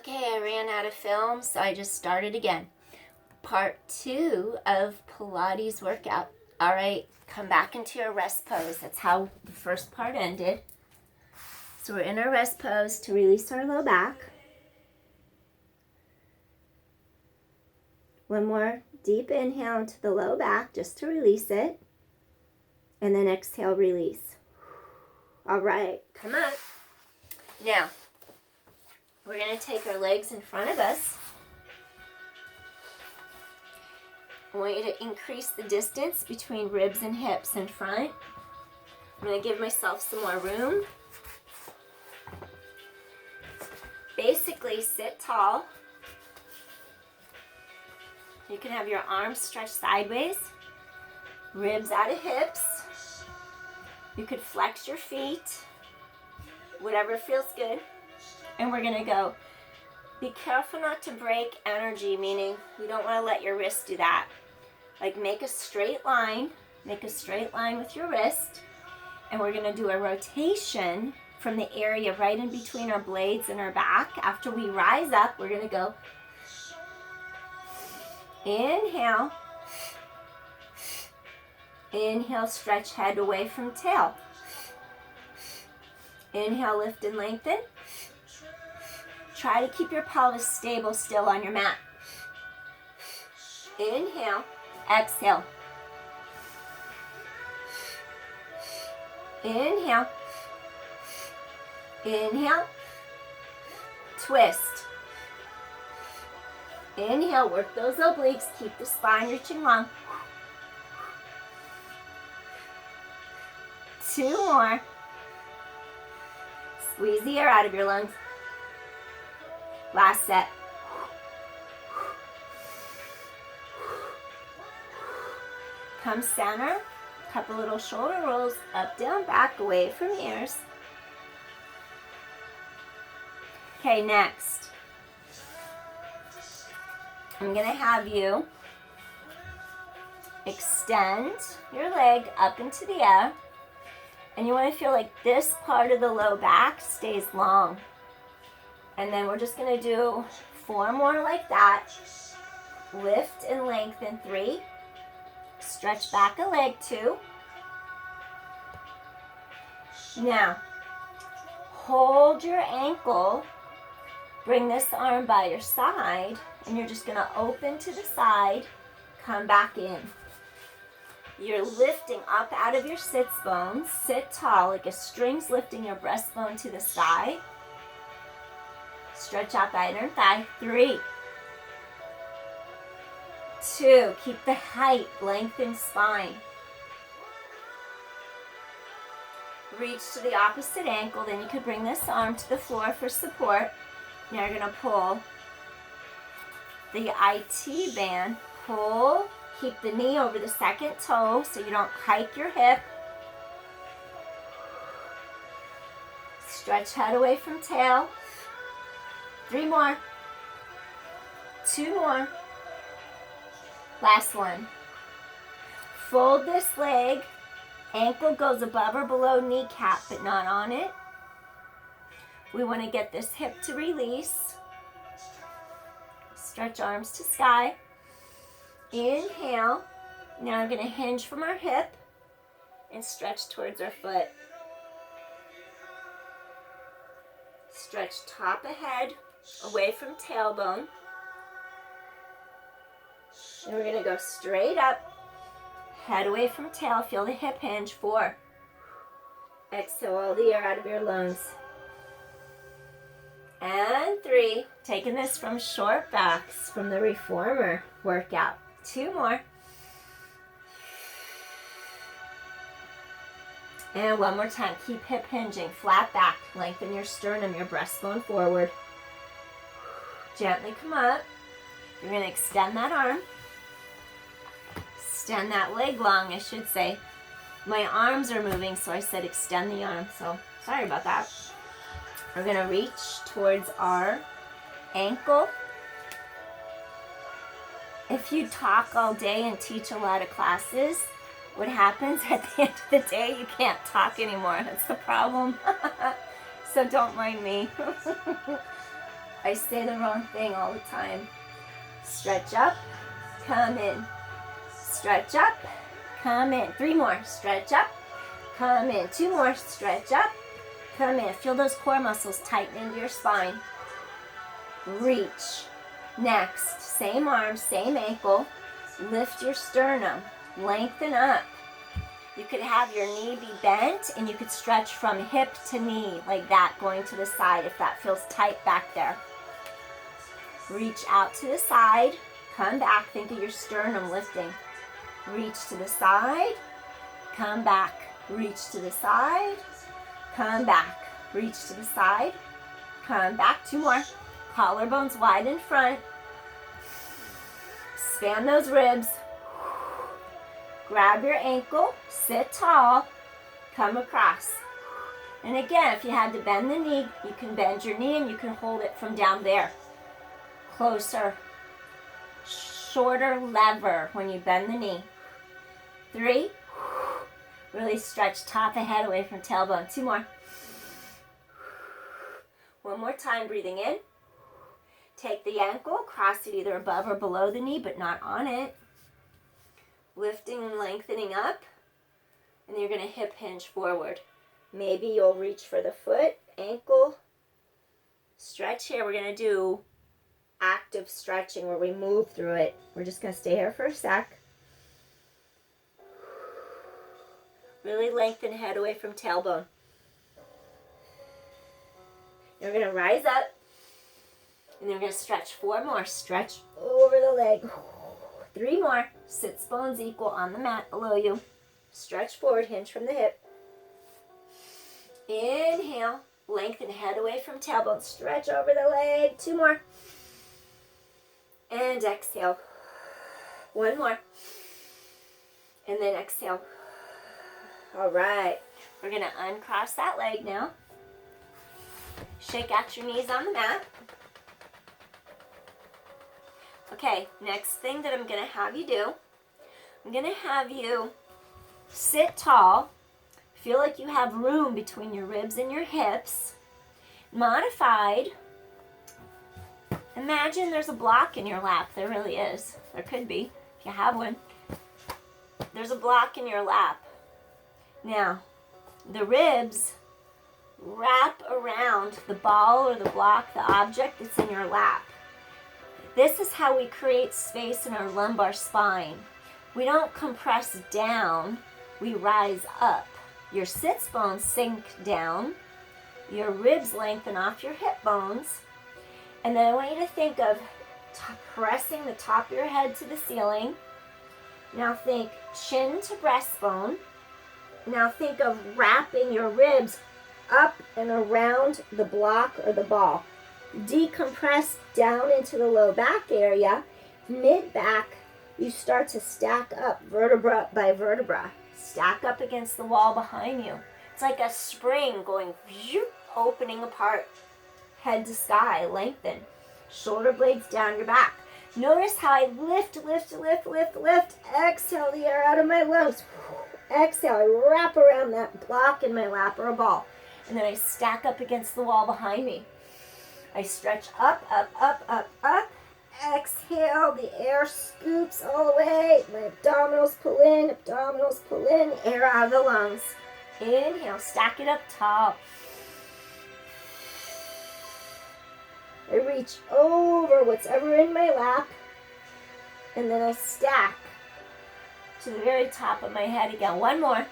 Okay, I ran out of film, so I just started again. Part 2 of Pilates workout. All right, come back into your rest pose. That's how the first part ended. So we're in our rest pose to release our low back. One more deep inhale into the low back just to release it. And then exhale, release. All right, come on. Now, we're going to take our legs in front of us. I want you to increase the distance between ribs and hips in front. I'm going to give myself some more room. Basically, sit tall. You can have your arms stretched sideways, ribs out of hips. You could flex your feet, whatever feels good. And we're going to go. Be careful not to break energy, meaning you don't want to let your wrist do that. Like make a straight line with your wrist, and we're going to do a rotation from the area right in between our blades and our back. After we rise up, we're going to go inhale, inhale, stretch head away from tail. Inhale, lift and lengthen. Try to keep your pelvis stable still on your mat. Inhale, exhale. Inhale. Inhale. Twist. Inhale, work those obliques. Keep the spine reaching long. 2 more. Squeeze the air out of your lungs. Last set. Come center. Couple little shoulder rolls. Up, down, back, away from the ears. Okay, next. I'm going to have you extend your leg up into the air. And you want to feel like this part of the low back stays long. And then we're just going to do 4 more like that. Lift and lengthen 3. Stretch back a leg 2. Now, hold your ankle. Bring this arm by your side. And you're just going to open to the side. Come back in. You're lifting up out of your sits bones. Sit tall like a string's lifting your breastbone to the sky. Stretch out the inner thigh. 3, 2, keep the height, lengthen spine. Reach to the opposite ankle, then you could bring this arm to the floor for support. Now you're going to pull the IT band. Pull, keep the knee over the second toe so you don't hike your hip. Stretch head away from tail. 3 more. 2 more. Last one. Fold this leg. Ankle goes above or below kneecap, but not on it. We want to get this hip to release. Stretch arms to sky. Inhale. Now I'm going to hinge from our hip and stretch towards our foot. Stretch top of head away from tailbone. And we're going to go straight up. Head away from tail. Feel the hip hinge. 4. Exhale all the air out of your lungs. And 3. Taking this from short backs from the reformer workout. 2 more. And 1 more time. Keep hip hinging. Flat back. Lengthen your sternum, your breastbone forward. Gently come up. You're going to extend that arm. Extend that leg long, I should say. My arms are moving, so I said extend the arm. So sorry about that. We're going to reach towards our ankle. If you talk all day and teach a lot of classes, what happens at the end of the day, you can't talk anymore. That's the problem. So don't mind me. I say the wrong thing all the time. Stretch up, come in. Stretch up, come in. 3 more. Stretch up, come in. 2 more. Stretch up, come in. Feel those core muscles tighten into your spine. Reach. Next, same arm, same ankle. Lift your sternum. Lengthen up. You could have your knee be bent, and you could stretch from hip to knee like that, going to the side if that feels tight back there. Reach out to the side. Come back. Think of your sternum lifting. Reach to the side. Come back. Reach to the side. Come back. Reach to the side. Come back. 2 more. Collarbones wide in front. Span those ribs. Grab your ankle. Sit tall. Come across. And again, if you had to bend the knee, you can bend your knee and you can hold it from down there. Closer. Shorter lever when you bend the knee. 3. Really stretch top of head away from tailbone. 2 more. 1 more time, breathing in. Take the ankle, cross it either above or below the knee, but not on it. Lifting and lengthening up. And then you're going to hip hinge forward. Maybe you'll reach for the foot, ankle. Stretch here. We're going to do active stretching where we move through it. We're just going to stay here for a sec. Really lengthen head away from tailbone. You're going to rise up. And then we're going to stretch 4 more. Stretch over the leg. 3 more. Sits bones equal on the mat below you. Stretch forward, hinge from the hip. Inhale. Lengthen head away from tailbone. Stretch over the leg. 2 more. And exhale. 1 more. And then exhale. All right. We're going to uncross that leg now. Shake out your knees on the mat. Okay, next thing that I'm going to have you do, I'm going to have you sit tall. Feel like you have room between your ribs and your hips. Modified. Imagine there's a block in your lap. There really is. There could be, if you have one. There's a block in your lap. Now, the ribs wrap around the ball or the block, the object that's in your lap. This is how we create space in our lumbar spine. We don't compress down, we rise up. Your sits bones sink down, your ribs lengthen off your hip bones, and then I want you to think of pressing the top of your head to the ceiling. Now think chin to breastbone. Now think of wrapping your ribs up and around the block or the ball. Decompress down into the low back area. Mid-back, you start to stack up vertebra by vertebra. Stack up against the wall behind you. It's like a spring going, opening apart. Head to sky, lengthen. Shoulder blades down your back. Notice how I lift. Exhale the air out of my lungs. Exhale, I wrap around that block in my lap or a ball. And then I stack up against the wall behind me. I stretch up. Exhale, the air scoops all the way. My abdominals pull in, air out of the lungs. Inhale, stack it up tall. I reach over what's ever in my lap, and then I stack to the very top of my head again. 1 more.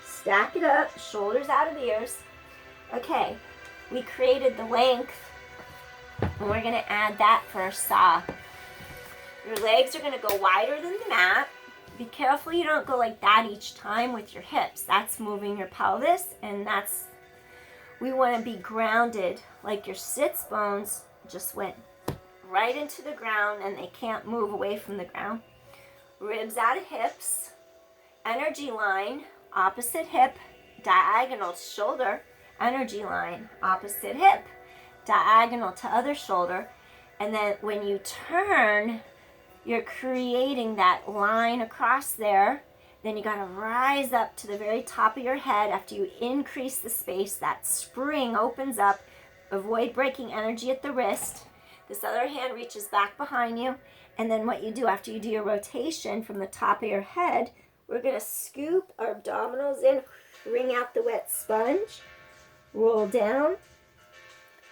Stack it up, shoulders out of ears. Okay, we created the length, and we're going to add that for our saw. Your legs are going to go wider than the mat. Be careful you don't go like that each time with your hips. That's moving your pelvis, and we want to be grounded, like your sits bones just went right into the ground, and they can't move away from the ground. Ribs out of hips, energy line, opposite hip, diagonal shoulder, energy line, opposite hip, diagonal to other shoulder. And then when you turn, you're creating that line across there Then you got to rise up to the very top of your head after you increase the space. That spring opens up. Avoid breaking energy at the wrist. This other hand reaches back behind you. And then what you do after you do your rotation from the top of your head, we're going to scoop our abdominals in, wring out the wet sponge, roll down,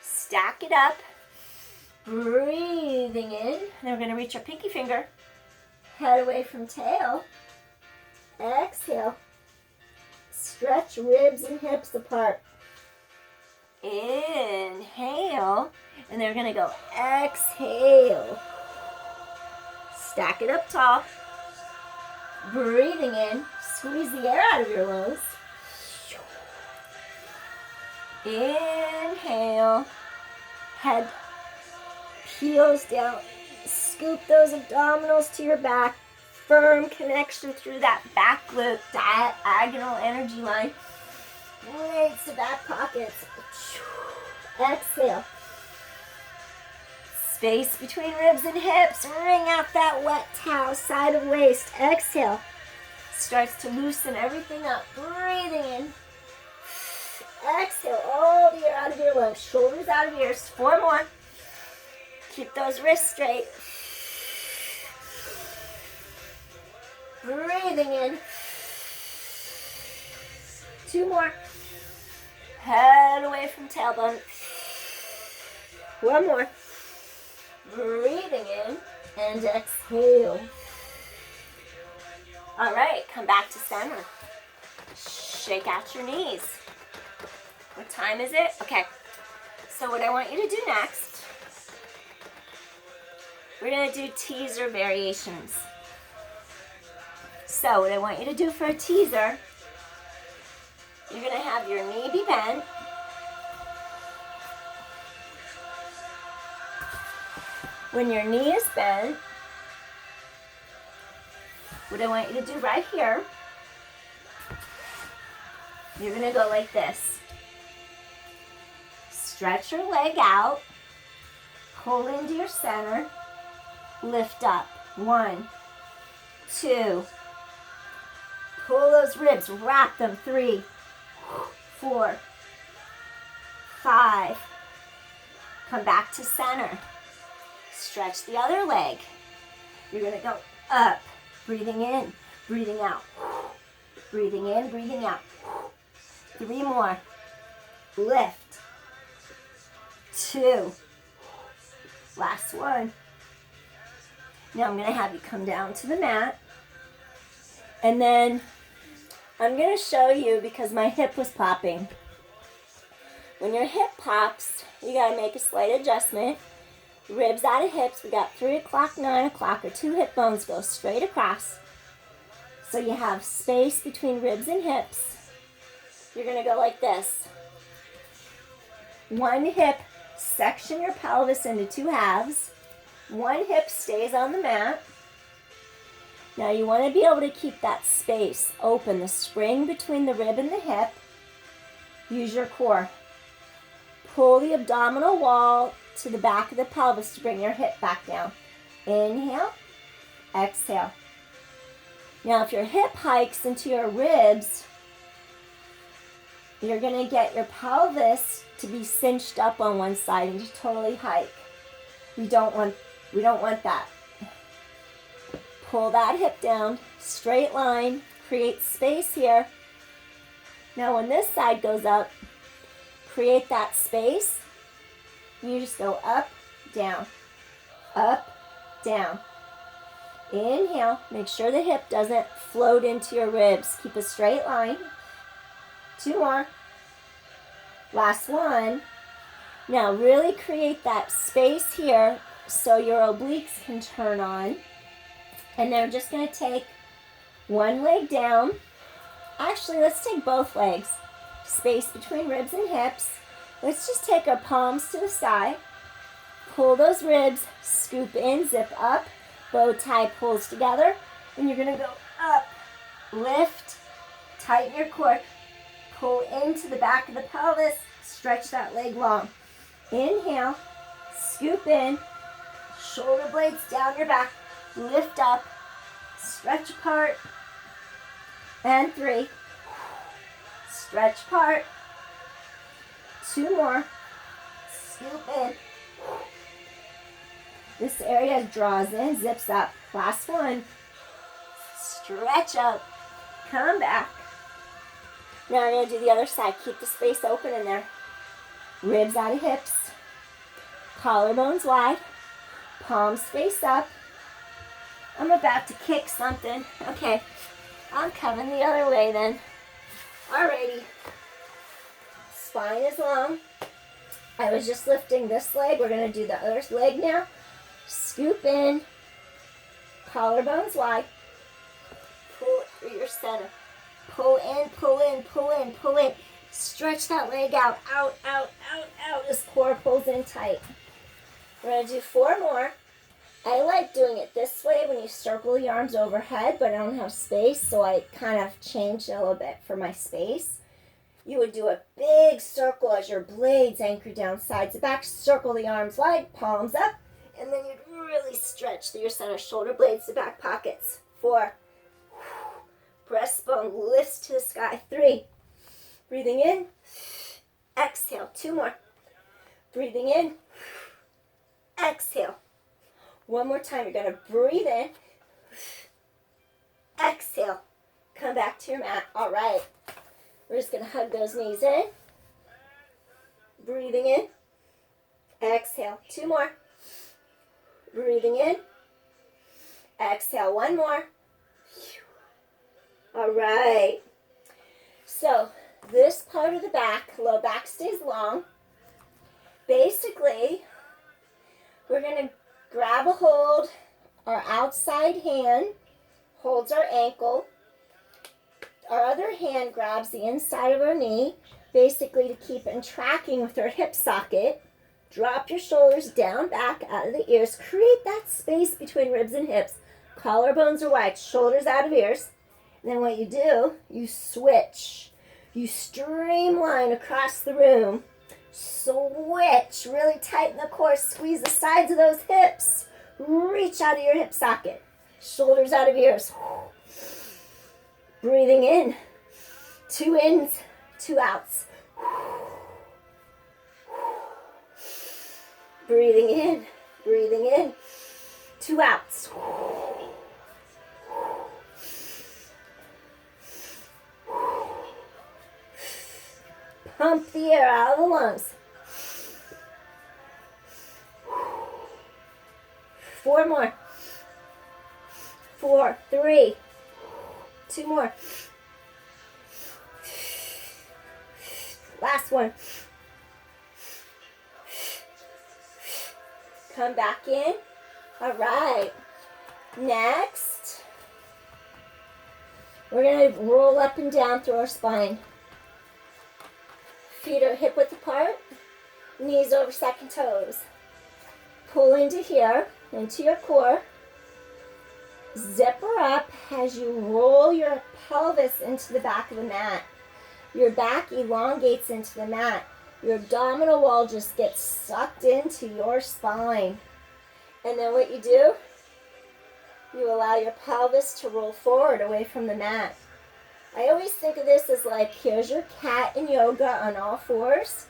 stack it up, breathing in. Then we're going to reach our pinky finger, head away from tail. Exhale. Stretch ribs and hips apart. Inhale. And then we're going to go exhale. Stack it up tall. Breathing in. Squeeze the air out of your lungs. Inhale. Head peels down. Scoop those abdominals to your back. Firm connection through that back glute, diagonal energy line. Legs to back pockets. Exhale. Space between ribs and hips. Wring out that wet towel, side of waist. Exhale. Starts to loosen everything up. Breathing in. Exhale. All the air out of your lungs. Shoulders out of ears. 4 more. Keep those wrists straight. Breathing in. 2 more. Head away from tailbone. 1 more. Breathing in and exhale. All right, come back to center. Shake out your knees. What time is it? Okay, so what I want you to do next, we're going to do teaser variations. So what I want you to do for a teaser, you're going to have your knee be bent. When your knee is bent, what I want you to do right here, you're going to go like this. Stretch your leg out, pull into your center, lift up. 1, 2, pull those ribs, wrap them. 3, 4, 5. Come back to center. Stretch the other leg. You're going to go up, breathing in, breathing out. Breathing in, breathing out. 3 more. Lift. 2. Last one. Now I'm going to have you come down to the mat. And then I'm going to show you, because my hip was popping. When your hip pops, you got to make a slight adjustment. Ribs out of hips. We got 3 o'clock, 9 o'clock, or 2 hip bones go straight across. So you have space between ribs and hips. You're going to go like this. 1 hip, section your pelvis into 2 halves. 1 hip stays on the mat. Now you want to be able to keep that space open, the spring between the rib and the hip. Use your core. Pull the abdominal wall to the back of the pelvis to bring your hip back down. Inhale, exhale. Now if your hip hikes into your ribs, you're going to get your pelvis to be cinched up on one side and to totally hike. We don't want that. Pull that hip down, straight line, create space here. Now when this side goes up, create that space. You just go up, down, down. Inhale. Make sure the hip doesn't float into your ribs. Keep a straight line. 2 more. Last one. Now really create that space here so your obliques can turn on. And now we're just going to take 1 leg down. Actually, let's take both legs. Space between ribs and hips. Let's just take our palms to the side. Pull those ribs, scoop in, zip up. Bow tie pulls together. And you're going to go up, lift, tighten your core. Pull into the back of the pelvis. Stretch that leg long. Inhale, scoop in, shoulder blades down your back. Lift up, stretch apart. and 3. Stretch part. 2 more. Scoop in. This area draws in, zips up. Last one. Stretch up. Come back. Now I'm going to do the other side. Keep the space open in there. Ribs out of hips. Collarbones wide. Palms face up. I'm about to kick something. Okay. I'm coming the other way then. Alrighty. Spine is long. I was just lifting this leg. We're going to do the other leg now. Scoop in. Collarbones wide. Pull it through your center. Pull in, pull in, pull in, pull in. Stretch that leg out, out, out, out, out. This core pulls in tight. We're going to do 4 more. I like doing it this way when you circle the arms overhead, but I don't have space, so I kind of changed it a little bit for my space. You would do a big circle as your blades anchor down sides to back. Circle the arms wide, palms up, and then you'd really stretch through your center shoulder blades to back pockets. 4. Breastbone lifts to the sky. 3. Breathing in. Exhale. 2 more. Breathing in. Exhale. 1 more time. You're going to breathe in. Exhale. Come back to your mat. All right. We're just going to hug those knees in. Breathing in. Exhale. 2 more. Breathing in. Exhale. 1 more. All right. So this part of the back, low back stays long. Basically, we're going to grab a hold. Our outside hand holds our ankle. Our other hand grabs the inside of our knee, basically to keep in tracking with our hip socket. Drop your shoulders down, back, out of the ears. Create that space between ribs and hips. Collarbones are wide, shoulders out of ears. And then what you do, you switch. You streamline across the room. Switch. Really tighten the core. Squeeze the sides of those hips. Reach out of your hip socket. Shoulders out of ears. Breathing in. 2 ins, 2 outs. Breathing in. Breathing in. 2 outs. Pump the air out of the lungs. 4 more. 4, 3, 2 more. Last one. Come back in. All right. Next, we're going to roll up and down through our spine. Feet are hip width apart, knees over second toes. Pull into here, into your core. Zipper up as you roll your pelvis into the back of the mat. Your back elongates into the mat. Your abdominal wall just gets sucked into your spine. And then what you do, you allow your pelvis to roll forward away from the mat. I always think of this as like, here's your cat in yoga on all fours.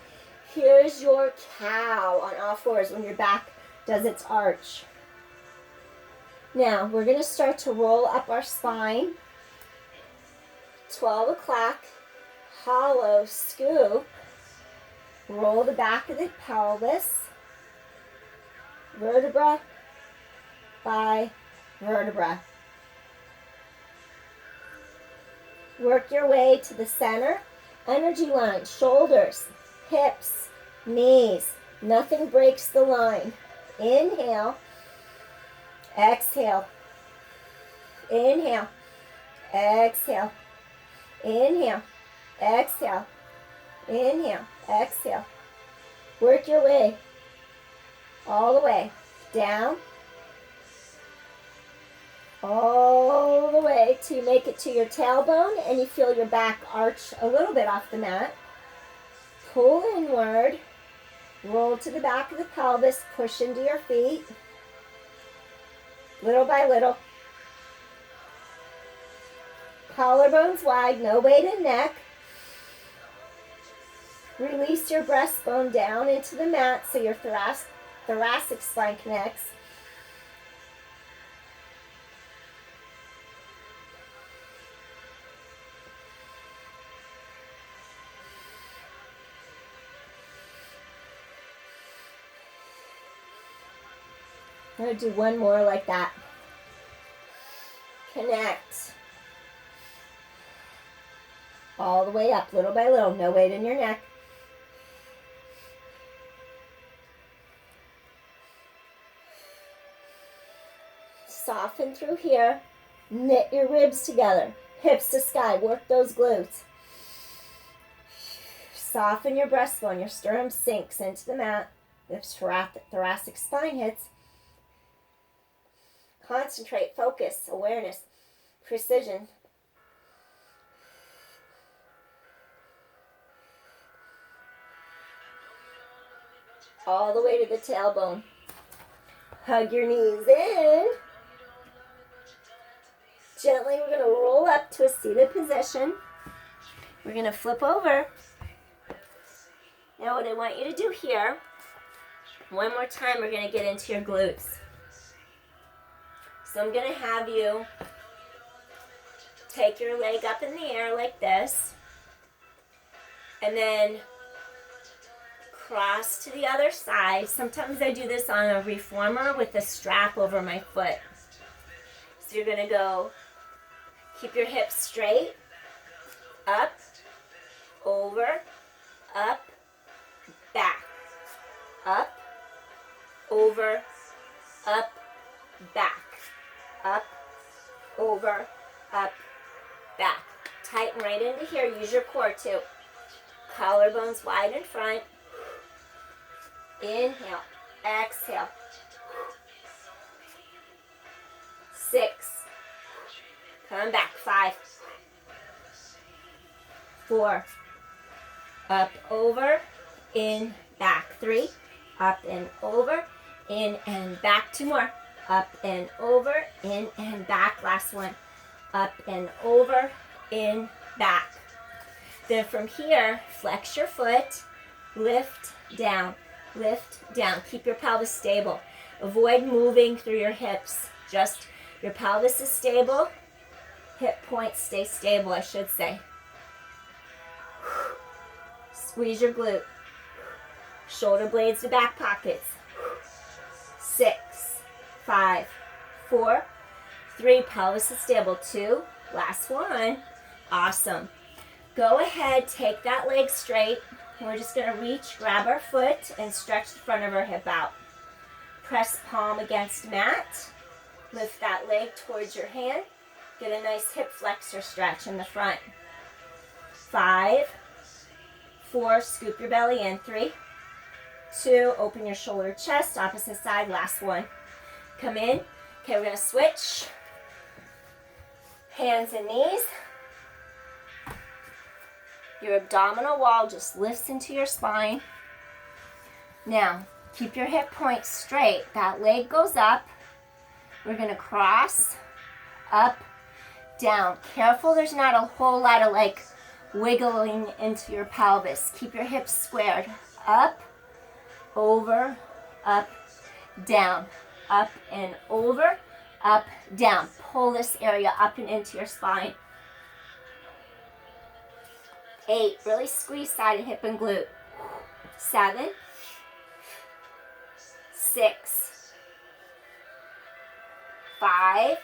Here's your cow on all fours when your back does its arch. Now, we're going to start to roll up our spine. 12 o'clock, hollow scoop. Roll the back of the pelvis. Vertebra by vertebra. Work your way to the center. Energy line, shoulders, hips, knees. Nothing breaks the line. Inhale. Exhale. Inhale. Exhale. Inhale. Exhale. Inhale. Exhale. Work your way all the way down. All the way to make it to your tailbone, and you feel your back arch a little bit off the mat. Pull inward, roll to the back of the pelvis, push into your feet, little by little. Collarbones wide, no weight in neck. Release your breastbone down into the mat so your thoracic spine connects. I'm going to do one more like that. Connect. All the way up, little by little. No weight in your neck. Soften through here. Knit your ribs together. Hips to sky. Work those glutes. Soften your breastbone. Your sternum sinks into the mat. The thoracic spine hits. Concentrate, focus, awareness, precision. All the way to the tailbone. Hug your knees in. Gently, we're going to roll up to a seated position. We're going to flip over. Now what I want you to do here, one more time, we're going to get into your glutes. So I'm going to have you take your leg up in the air like this, and then cross to the other side. Sometimes I do this on a reformer with a strap over my foot. So you're going to go, keep your hips straight, up, over, up, back, up, over, up, back, up, over, up, back. Tighten right into here. Use your core too. Collarbones wide in front. Inhale, exhale. 6. Come back. 5. 4. Up, over, in, back. 3. Up and over, in and back. 2 more. Up and over, in and back. Last one. Up and over, in, back. Then from here, flex your foot, lift, down. Lift, down. Keep your pelvis stable. Avoid moving through your hips. Just your pelvis is stable. Hip points stay stable, I should say. Squeeze your glute. Shoulder blades to back pockets. 6, 5, 4, 3. Pelvis is stable. 2. Last one. Awesome. Go ahead, take that leg straight. We're just going to reach, grab our foot, and stretch the front of our hip out. Press palm against mat. Lift that leg towards your hand. Get a nice hip flexor stretch in the front. 5, 4, scoop your belly in. 3, 2, open your shoulder, chest, opposite side. Last one. Come in. Okay, we're going to switch. Hands and knees. Your abdominal wall just lifts into your spine. Now, keep your hip points straight. That leg goes up. We're going to cross, up, down. Careful there's not a whole lot of like wiggling into your pelvis. Keep your hips squared. Up, over, up, down. Up and over, up, down. Pull this area up and into your spine. 8, really squeeze side of hip and glute. 7, 6, 5,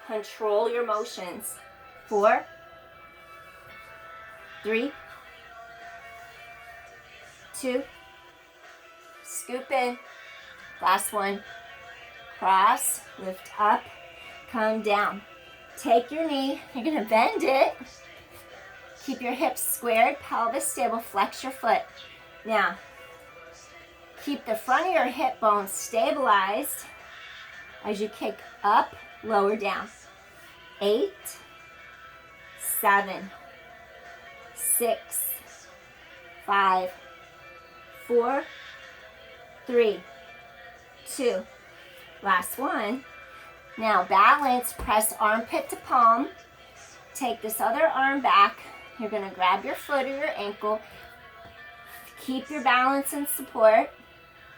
control your motions. 4, 3, 2, scoop in. Last one. Cross, lift up, come down. Take your knee, you're going to bend it. Keep your hips squared, pelvis stable, flex your foot. Now, keep the front of your hip bones stabilized as you kick up, lower, down. 8, 7, 6, 5, 4, 3, 2. Last one. Now balance, press armpit to palm. Take this other arm back. You're going to grab your foot or your ankle. Keep your balance and support.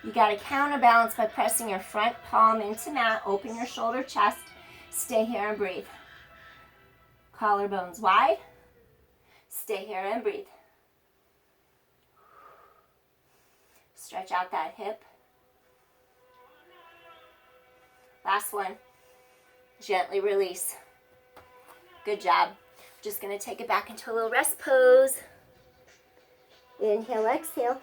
You got to counterbalance by pressing your front palm into mat. Open your shoulder, chest. Stay here and breathe. Collarbones wide. Stay here and breathe. Stretch out that hip. Last one. Gently release. Good job. Just going to take it back into a little rest pose. Inhale, exhale.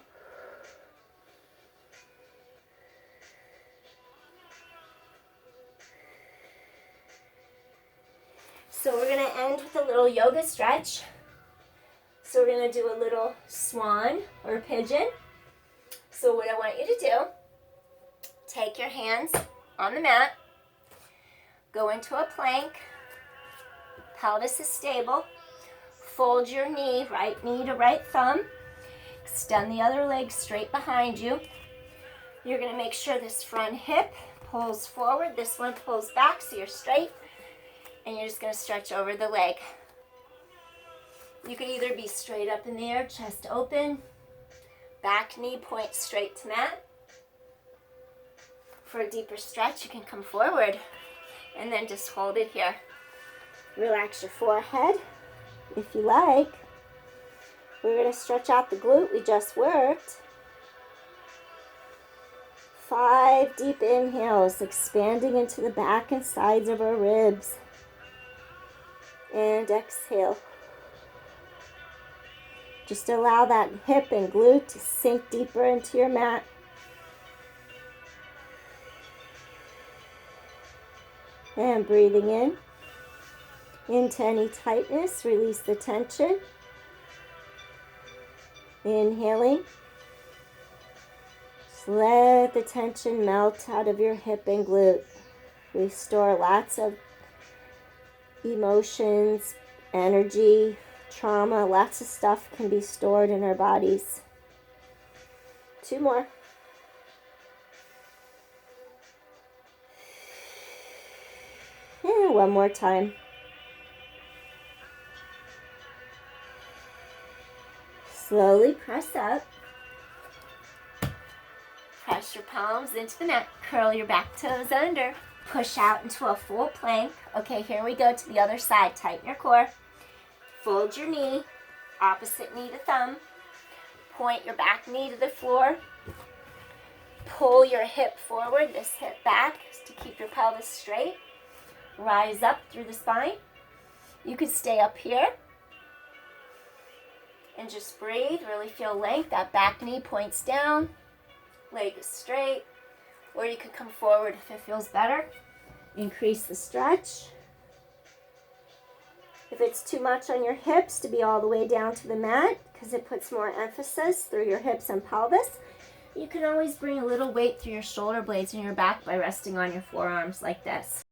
So we're going to end with a little yoga stretch. So we're going to do a little swan or pigeon. So what I want you to do, take your hands on the mat, go into a plank, pelvis is stable, fold your knee, right knee to right thumb, extend the other leg straight behind you. You're going to make sure this front hip pulls forward, this one pulls back so you're straight, and you're just going to stretch over the leg. You can either be straight up in the air, chest open, back knee points straight to mat. For a deeper stretch, you can come forward and then just hold it here. Relax your forehead if you like. We're going to stretch out the glute we just worked. 5 deep inhales, expanding into the back and sides of our ribs. And exhale. Just allow that hip and glute to sink deeper into your mat. And breathing in. Into any tightness, release the tension. Inhaling. Just let the tension melt out of your hip and glute. We store lots of emotions, energy, trauma, lots of stuff can be stored in our bodies. 2 more. And 1 more time. Slowly press up. Press your palms into the mat. Curl your back toes under. Push out into a full plank. Okay, here we go to the other side. Tighten your core. Fold your knee. Opposite knee to thumb. Point your back knee to the floor. Pull your hip forward, this hip back to keep your pelvis straight. Rise up through the spine. You could stay up here and just breathe. Really feel length. That back knee points down. Leg is straight. Or you could come forward if it feels better. Increase the stretch. If it's too much on your hips, to be all the way down to the mat because it puts more emphasis through your hips and pelvis, you can always bring a little weight through your shoulder blades and your back by resting on your forearms like this.